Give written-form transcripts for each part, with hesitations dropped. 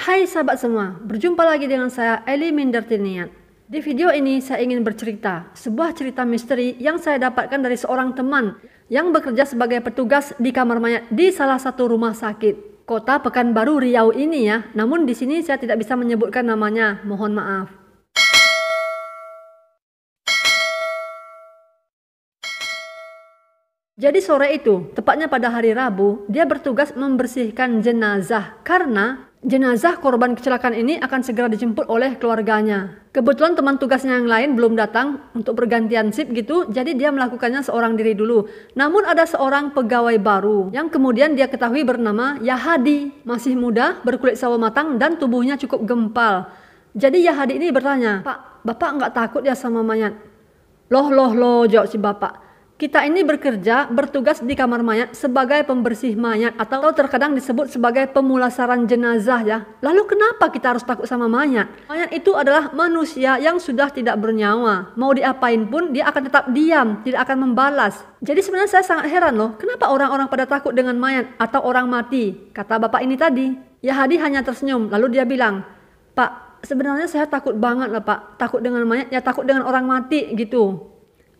Hai sahabat semua, berjumpa lagi dengan saya Eli Mindartinian. Di video ini saya ingin bercerita sebuah cerita misteri yang saya dapatkan dari seorang teman yang bekerja sebagai petugas di kamar mayat di salah satu rumah sakit kota Pekanbaru Riau ini ya. Namun di sini saya tidak bisa menyebutkan namanya, mohon maaf. Jadi sore itu, tepatnya pada hari Rabu, dia bertugas membersihkan jenazah karena jenazah korban kecelakaan ini akan segera dijemput oleh keluarganya. Kebetulan teman tugasnya yang lain belum datang untuk bergantian shift gitu, jadi dia melakukannya seorang diri dulu. Namun ada seorang pegawai baru yang kemudian dia ketahui bernama Yahadi. Masih muda, berkulit sawo matang dan tubuhnya cukup gempal. Jadi Yahadi ini bertanya, "Pak, Bapak nggak takut ya sama mayat?" Loh, jawab si bapak. Kita ini bekerja, bertugas di kamar mayat sebagai pembersih mayat atau terkadang disebut sebagai pemulasaran jenazah ya. Lalu kenapa kita harus takut sama mayat? Mayat itu adalah manusia yang sudah tidak bernyawa. Mau diapain pun dia akan tetap diam, tidak akan membalas. Jadi sebenarnya saya sangat heran loh, kenapa orang-orang pada takut dengan mayat atau orang mati? Kata bapak ini tadi. Yahadi hanya tersenyum, lalu dia bilang, "Pak, sebenarnya saya takut banget lah Pak. Takut dengan mayat ya takut dengan orang mati gitu."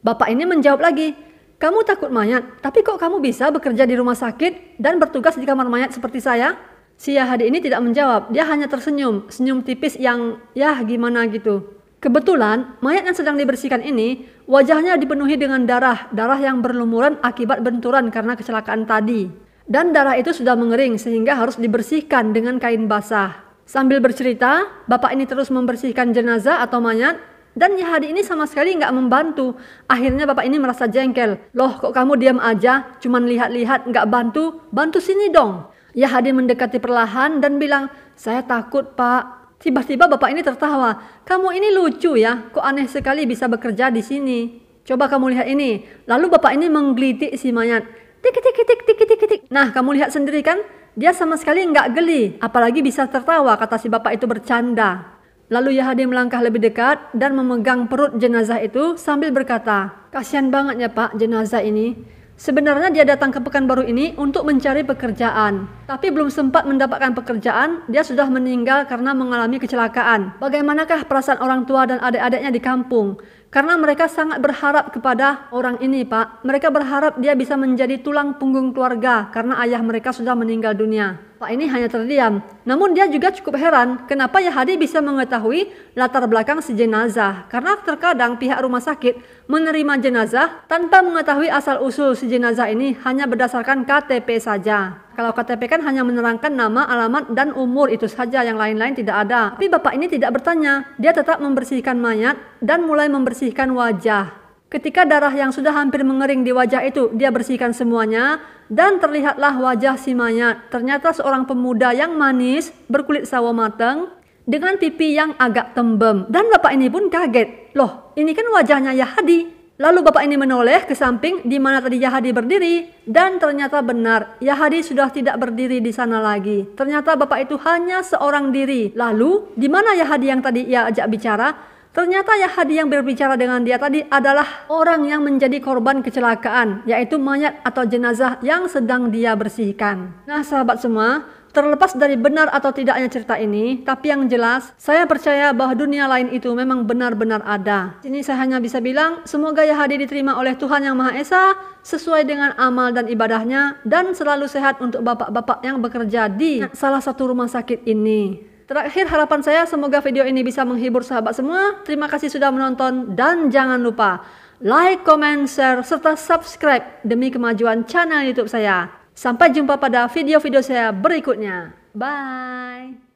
Bapak ini menjawab lagi, "Kamu takut mayat, tapi kok kamu bisa bekerja di rumah sakit dan bertugas di kamar mayat seperti saya?" Si Yahadi ini tidak menjawab, dia hanya tersenyum, senyum tipis yang ya gimana gitu. Kebetulan mayat yang sedang dibersihkan ini wajahnya dipenuhi dengan darah yang berlumuran akibat benturan karena kecelakaan tadi. Dan darah itu sudah mengering sehingga harus dibersihkan dengan kain basah. Sambil bercerita, bapak ini terus membersihkan jenazah atau mayat. Dan Yahadi ini sama sekali nggak membantu. Akhirnya bapak ini merasa jengkel. "Loh, kok kamu diam aja, cuman lihat-lihat nggak bantu? Bantu sini dong." Yahadi mendekati perlahan dan bilang, "Saya takut Pak." Tiba-tiba bapak ini tertawa. "Kamu ini lucu ya, kok aneh sekali bisa bekerja di sini. Coba kamu lihat ini." Lalu bapak ini menggelitik si mayat. Tik tik tik tik tik tik tik. Nah, kamu lihat sendiri kan, dia sama sekali nggak geli, apalagi bisa tertawa, kata si bapak itu bercanda. Lalu Yahadi melangkah lebih dekat dan memegang perut jenazah itu sambil berkata, "Kasihan banget ya Pak jenazah ini. Sebenarnya dia datang ke Pekanbaru ini untuk mencari pekerjaan. Tapi belum sempat mendapatkan pekerjaan, dia sudah meninggal karena mengalami kecelakaan. Bagaimanakah perasaan orang tua dan adik-adiknya di kampung? Karena mereka sangat berharap kepada orang ini Pak. Mereka berharap dia bisa menjadi tulang punggung keluarga karena ayah mereka sudah meninggal dunia." Pak ini hanya terdiam. Namun dia juga cukup heran kenapa Yahadi bisa mengetahui latar belakang si jenazah. Karena terkadang pihak rumah sakit menerima jenazah tanpa mengetahui asal-usul si jenazah ini hanya berdasarkan KTP saja. Kalau KTP kan hanya menerangkan nama, alamat, dan umur itu saja, yang lain-lain tidak ada. Tapi bapak ini tidak bertanya, dia tetap membersihkan mayat dan mulai membersihkan wajah. Ketika darah yang sudah hampir mengering di wajah itu, dia bersihkan semuanya dan terlihatlah wajah si mayat. Ternyata seorang pemuda yang manis, berkulit sawo matang, dengan pipi yang agak tembem. Dan bapak ini pun kaget. "Loh, ini kan wajahnya Yahadi." Lalu bapak ini menoleh ke samping di mana tadi Yahadi berdiri dan ternyata benar, Yahadi sudah tidak berdiri di sana lagi. Ternyata bapak itu hanya seorang diri. Lalu di mana Yahadi yang tadi ia ajak bicara? Ternyata Yahadi yang berbicara dengan dia tadi adalah orang yang menjadi korban kecelakaan, yaitu mayat atau jenazah yang sedang dia bersihkan. Nah sahabat semua, terlepas dari benar atau tidaknya cerita ini, tapi yang jelas saya percaya bahwa dunia lain itu memang benar-benar ada. Ini saya hanya bisa bilang, semoga Yahadi diterima oleh Tuhan Yang Maha Esa sesuai dengan amal dan ibadahnya, dan selalu sehat untuk bapak-bapak yang bekerja di salah satu rumah sakit ini. Terakhir harapan saya semoga video ini bisa menghibur sahabat semua. Terima kasih sudah menonton dan jangan lupa like, comment, share, serta subscribe demi kemajuan channel YouTube saya. Sampai jumpa pada video-video saya berikutnya. Bye.